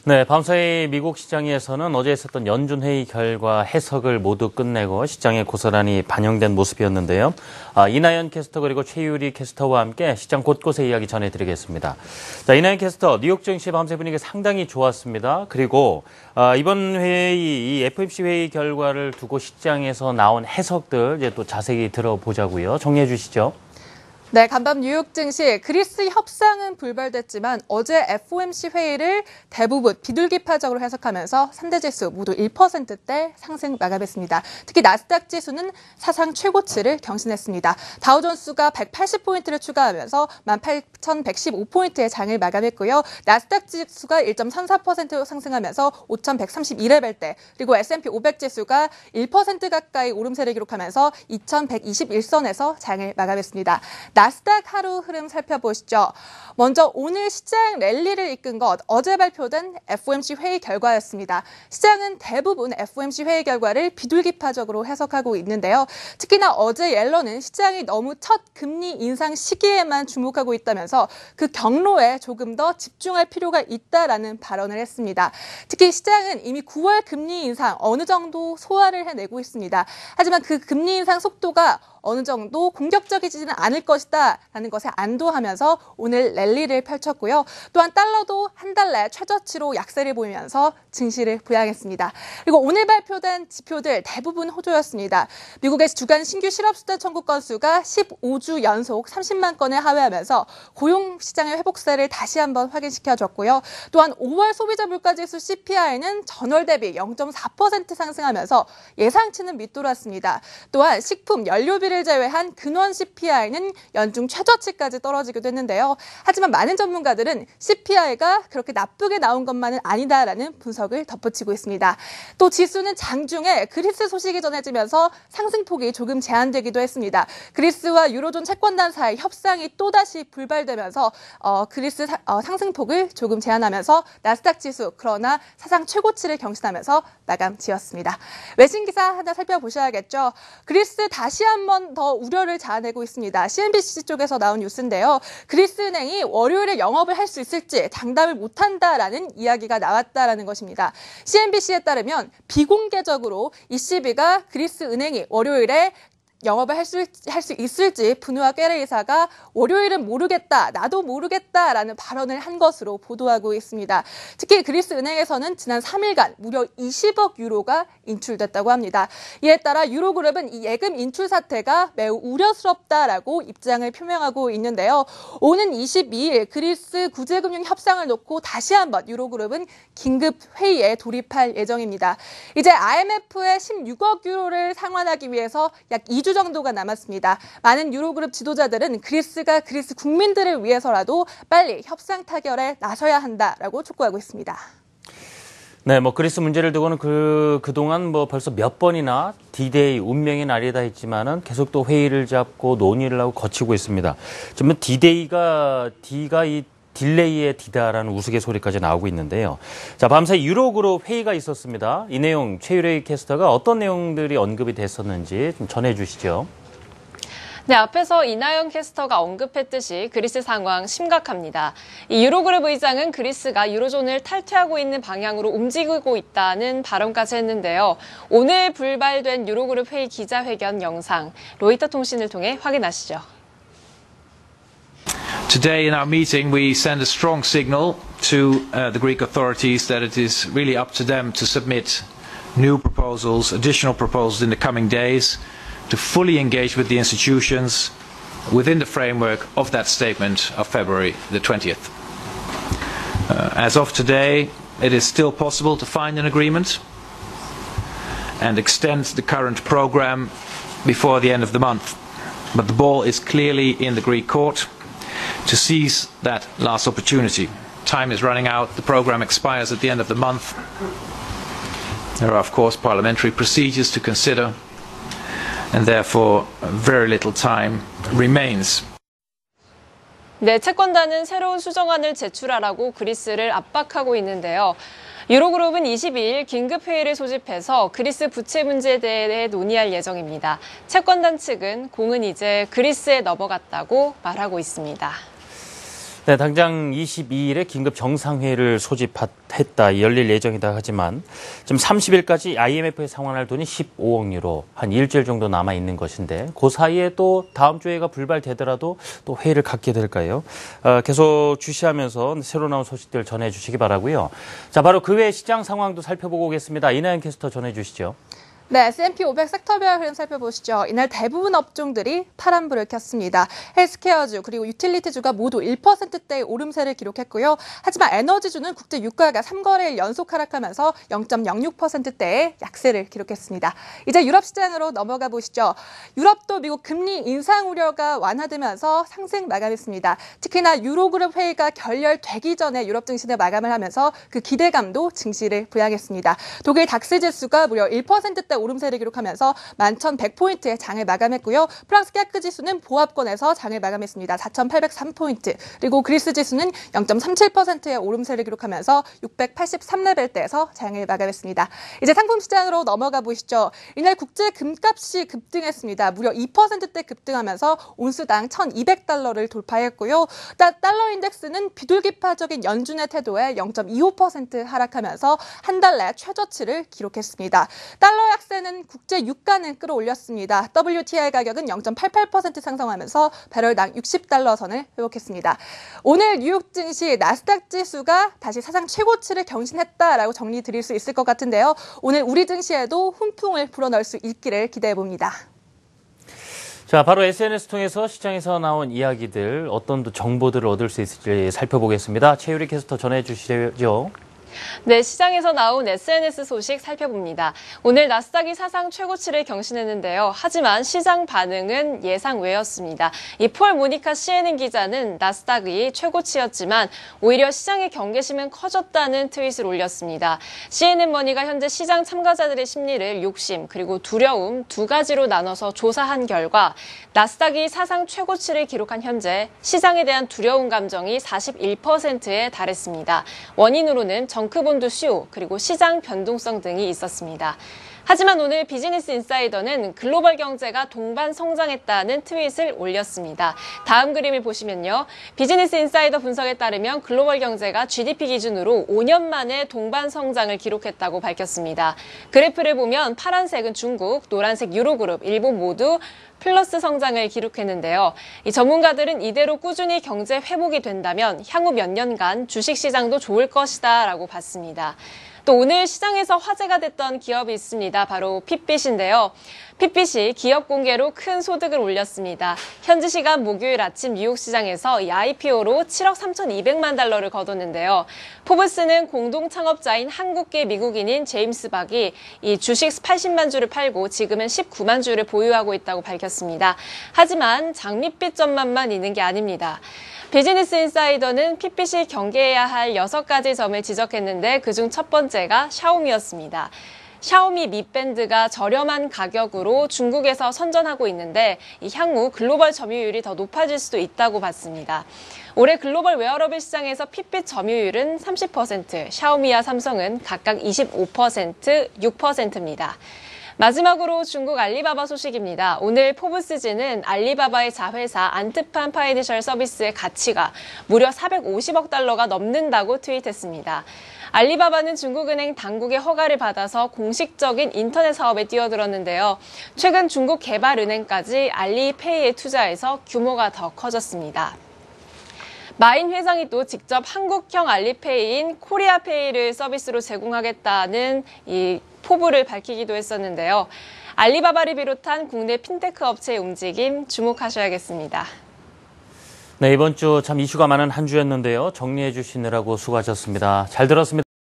네, 밤사이 미국 시장에서는 어제 있었던 연준 회의 결과 해석을 모두 끝내고 시장에 고스란히 반영된 모습이었는데요. 이나연 캐스터 그리고 최유리 캐스터와 함께 시장 곳곳의 이야기 전해드리겠습니다. 자, 이나연 캐스터, 뉴욕 증시 밤새 분위기 상당히 좋았습니다. 그리고 이번 회의, 이 FOMC 회의 결과를 두고 시장에서 나온 해석들 이제 또 자세히 들어보자고요. 정리해 주시죠. 네, 간밤 뉴욕 증시 그리스 협상은 불발됐지만 어제 FOMC 회의를 대부분 비둘기파적으로 해석하면서 3대 지수 모두 1%대 상승 마감했습니다. 특히 나스닥 지수는 사상 최고치를 경신했습니다. 다우존스가 180포인트를 추가하면서 18,115포인트의 장을 마감했고요. 나스닥 지수가 1.34% 상승하면서 5,132레벨대, 그리고 S&P 500 지수가 1% 가까이 오름세를 기록하면서 2,121선에서 장을 마감했습니다. 나스닥 하루 흐름 살펴보시죠. 먼저 오늘 시장 랠리를 이끈 것, 어제 발표된 FOMC 회의 결과였습니다. 시장은 대부분 FOMC 회의 결과를 비둘기파적으로 해석하고 있는데요. 특히나 어제 옐런은 시장이 너무 첫 금리 인상 시기에만 주목하고 있다면서 그 경로에 조금 더 집중할 필요가 있다라는 발언을 했습니다. 특히 시장은 이미 9월 금리 인상 어느 정도 소화를 해내고 있습니다. 하지만 그 금리 인상 속도가 어느 정도 공격적이지는 않을 것이다라는 것에 안도하면서 오늘 랠리를 펼쳤고요. 또한 달러도 한 달러 최저치로 약세를 보이면서 증시를 부양했습니다. 그리고 오늘 발표된 지표들 대부분 호조였습니다. 미국의 주간 신규 실업수당 청구 건수가 15주 연속 30만 건을 하회하면서 고용시장의 회복세를 다시 한번 확인시켜줬고요. 또한 5월 소비자 물가지수 CPI는 전월 대비 0.4% 상승하면서 예상치는 밑돌았습니다. 또한 식품, 연료비를 제외한 근원 CPI는 연중 최저치까지 떨어지기도 했는데요. 하지만 많은 전문가들은 CPI가 그렇게 나쁘게 나온 것만은 아니다라는 분석을 덧붙이고 있습니다. 또 지수는 장중에 그리스 소식이 전해지면서 상승폭이 조금 제한되기도 했습니다. 그리스와 유로존 채권단 사이 협상이 또다시 불발되면서 그리스 상승폭을 조금 제한하면서 나스닥 지수 그러나 사상 최고치를 경신하면서 마감 지었습니다. 외신 기사 하나 살펴보셔야겠죠. 그리스 다시 한번 더 우려를 자아내고 있습니다. CNBC 쪽에서 나온 뉴스인데요. 그리스은행이 월요일에 영업을 할 수 있을지 장담을 못한다라는 이야기가 나왔다라는 것입니다. CNBC에 따르면 비공개적으로 ECB가 그리스은행이 월요일에 영업을 할 수 있을지 분우와 꾀레 이사가 월요일은 모르겠다, 나도 모르겠다라는 발언을 한 것으로 보도하고 있습니다. 특히 그리스 은행에서는 지난 3일간 무려 20억 유로가 인출됐다고 합니다. 이에 따라 유로그룹은 이 예금 인출 사태가 매우 우려스럽다라고 입장을 표명하고 있는데요. 오는 22일 그리스 구제금융 협상을 놓고 다시 한번 유로그룹은 긴급 회의에 돌입할 예정입니다. 이제 IMF의 16억 유로를 상환하기 위해서 약 2주 정도가 남았습니다. 많은 유로그룹 지도자들은 그리스가 그리스 국민들을 위해서라도 빨리 협상 타결에 나서야 한다라고 촉구하고 있습니다. 네, 그리스 문제를 두고는 그동안 벌써 몇 번이나 D-Day 운명의 날이다 했지만은 계속 또 회의를 잡고 논의를 하고 거치고 있습니다. 지금 D-Day가 이 딜레이의 D다라는 우스갯소리까지 나오고 있는데요. 자, 밤새 유로그룹 회의가 있었습니다. 이 내용 최유리 캐스터가 어떤 내용들이 언급이 됐었는지 좀 전해주시죠. 네, 앞에서 이나연 캐스터가 언급했듯이 그리스 상황 심각합니다. 이 유로그룹 의장은 그리스가 유로존을 탈퇴하고 있는 방향으로 움직이고 있다는 발언까지 했는데요. 오늘 불발된 유로그룹 회의 기자회견 영상, 로이터 통신을 통해 확인하시죠. Today in our meeting we send a strong signal to the Greek authorities that it is really up to them to submit new proposals, additional proposals in the coming days to fully engage with the institutions within the framework of that statement of February the 20th. As of today, it is still possible to find an agreement and extend the current program before the end of the month. But the ball is clearly in the Greek court to seize that last opportunity. Time is running out. The program expires at the end of the month. There are, of course, parliamentary procedures to consider, and therefore very little time remains. 네, 채권단은 새로운 수정안을 제출하라고 그리스를 압박하고 있는데요. 유로그룹은 22일 긴급회의를 소집해서 그리스 부채 문제에 대해 논의할 예정입니다. 채권단 측은 공은 이제 그리스에 넘어갔다고 말하고 있습니다. 네, 당장 22일에 긴급 정상회의를 소집했다, 열릴 예정이다 하지만 지금 30일까지 IMF에 상환할 돈이 15억 유로, 한 일주일 정도 남아 있는 것인데 그 사이에 또 다음 주 회의가 불발되더라도 또 회의를 갖게 될까요? 계속 주시하면서 새로 나온 소식들 전해주시기 바라고요. 자, 바로 그 외 시장 상황도 살펴보고 오겠습니다. 이나연 캐스터 전해주시죠. 네, S&P 500 섹터별 흐름 살펴보시죠. 이날 대부분 업종들이 파란불을 켰습니다. 헬스케어주 그리고 유틸리티주가 모두 1%대의 오름세를 기록했고요. 하지만 에너지주는 국제 유가가 3거래일 연속 하락하면서 0.06%대의 약세를 기록했습니다. 이제 유럽 시장으로 넘어가 보시죠. 유럽도 미국 금리 인상 우려가 완화되면서 상승 마감했습니다. 특히나 유로그룹 회의가 결렬되기 전에 유럽 증시를 마감을 하면서 그 기대감도 증시를 부양했습니다. 독일 닥스 지수가 무려 1%대 오름세를 기록하면서 11,100포인트의 장을 마감했고요. 프랑스 캐크 지수는 보합권에서 장을 마감했습니다. 4,803포인트. 그리고 그리스 지수는 0.37%의 오름세를 기록하면서 683레벨대에서 장을 마감했습니다. 이제 상품 시장으로 넘어가 보시죠. 이날 국제 금값이 급등했습니다. 무려 2%대 급등하면서 온스당 1,200달러를 돌파했고요. 달러 인덱스는 비둘기파적인 연준의 태도에 0.25% 하락하면서 한 달 내 최저치를 기록했습니다. 달러 약세는 국제 유가는 끌어올렸습니다. WTI 가격은 0.88% 상승하면서 배럴당 60달러 선을 회복했습니다. 오늘 뉴욕 증시 나스닥 지수가 다시 사상 최고치를 경신했다라고 정리 드릴 수 있을 것 같은데요. 오늘 우리 증시에도 훈풍을 불어넣을 수 있기를 기대해 봅니다. 자, 바로 SNS 통해서 시장에서 나온 이야기들, 어떤 정보들을 얻을 수 있을지 살펴보겠습니다. 최유리 캐스터 전해주시죠. 네, 시장에서 나온 SNS 소식 살펴봅니다. 오늘 나스닥이 사상 최고치를 경신했는데요. 하지만 시장 반응은 예상 외였습니다. 이 폴 모니카 CNN 기자는 나스닥이 최고치였지만 오히려 시장의 경계심은 커졌다는 트윗을 올렸습니다. CNN 머니가 현재 시장 참가자들의 심리를 욕심 그리고 두려움 두 가지로 나눠서 조사한 결과 나스닥이 사상 최고치를 기록한 현재 시장에 대한 두려움 감정이 41%에 달했습니다. 원인으로는 정크본드 수요 그리고 시장 변동성 등이 있었습니다. 하지만 오늘 비즈니스 인사이더는 글로벌 경제가 동반 성장했다는 트윗을 올렸습니다. 다음 그림을 보시면요. 비즈니스 인사이더 분석에 따르면 글로벌 경제가 GDP 기준으로 5년 만에 동반 성장을 기록했다고 밝혔습니다. 그래프를 보면 파란색은 중국, 노란색 유로그룹, 일본 모두 플러스 성장을 기록했는데요. 이 전문가들은 이대로 꾸준히 경제 회복이 된다면 향후 몇 년간 주식시장도 좋을 것이다 라고 봤습니다. 또 오늘 시장에서 화제가 됐던 기업이 있습니다. 바로 핏빛인데요. 핏빛이 기업 공개로 큰 소득을 올렸습니다. 현지 시간 목요일 아침 뉴욕 시장에서 이 IPO로 7억 3,200만 달러를 거뒀는데요. 포브스는 공동 창업자인 한국계 미국인인 제임스 박이 이 주식 80만 주를 팔고 지금은 19만 주를 보유하고 있다고 밝혔습니다. 하지만 장밋빛 전망만 있는 게 아닙니다. 비즈니스 인사이더는 핏빛이 경계해야 할 6가지 점을 지적했는데 그중 첫 번째가 샤오미였습니다. 샤오미 미 밴드가 저렴한 가격으로 중국에서 선전하고 있는데 향후 글로벌 점유율이 더 높아질 수도 있다고 봤습니다. 올해 글로벌 웨어러블 시장에서 핏빛 점유율은 30%, 샤오미와 삼성은 각각 25%, 6%입니다. 마지막으로 중국 알리바바 소식입니다. 오늘 포브스지는 알리바바의 자회사 안트판 파이내셜 서비스의 가치가 무려 450억 달러가 넘는다고 트윗했습니다. 알리바바는 중국은행 당국의 허가를 받아서 공식적인 인터넷 사업에 뛰어들었는데요. 최근 중국 개발은행까지 알리페이에 투자해서 규모가 더 커졌습니다. 마인 회장이 또 직접 한국형 알리페이인 코리아페이를 서비스로 제공하겠다는 이 포부를 밝히기도 했었는데요. 알리바바를 비롯한 국내 핀테크 업체의 움직임 주목하셔야겠습니다. 네, 이번 주 참 이슈가 많은 한 주였는데요. 정리해 주시느라고 수고하셨습니다. 잘 들었습니다.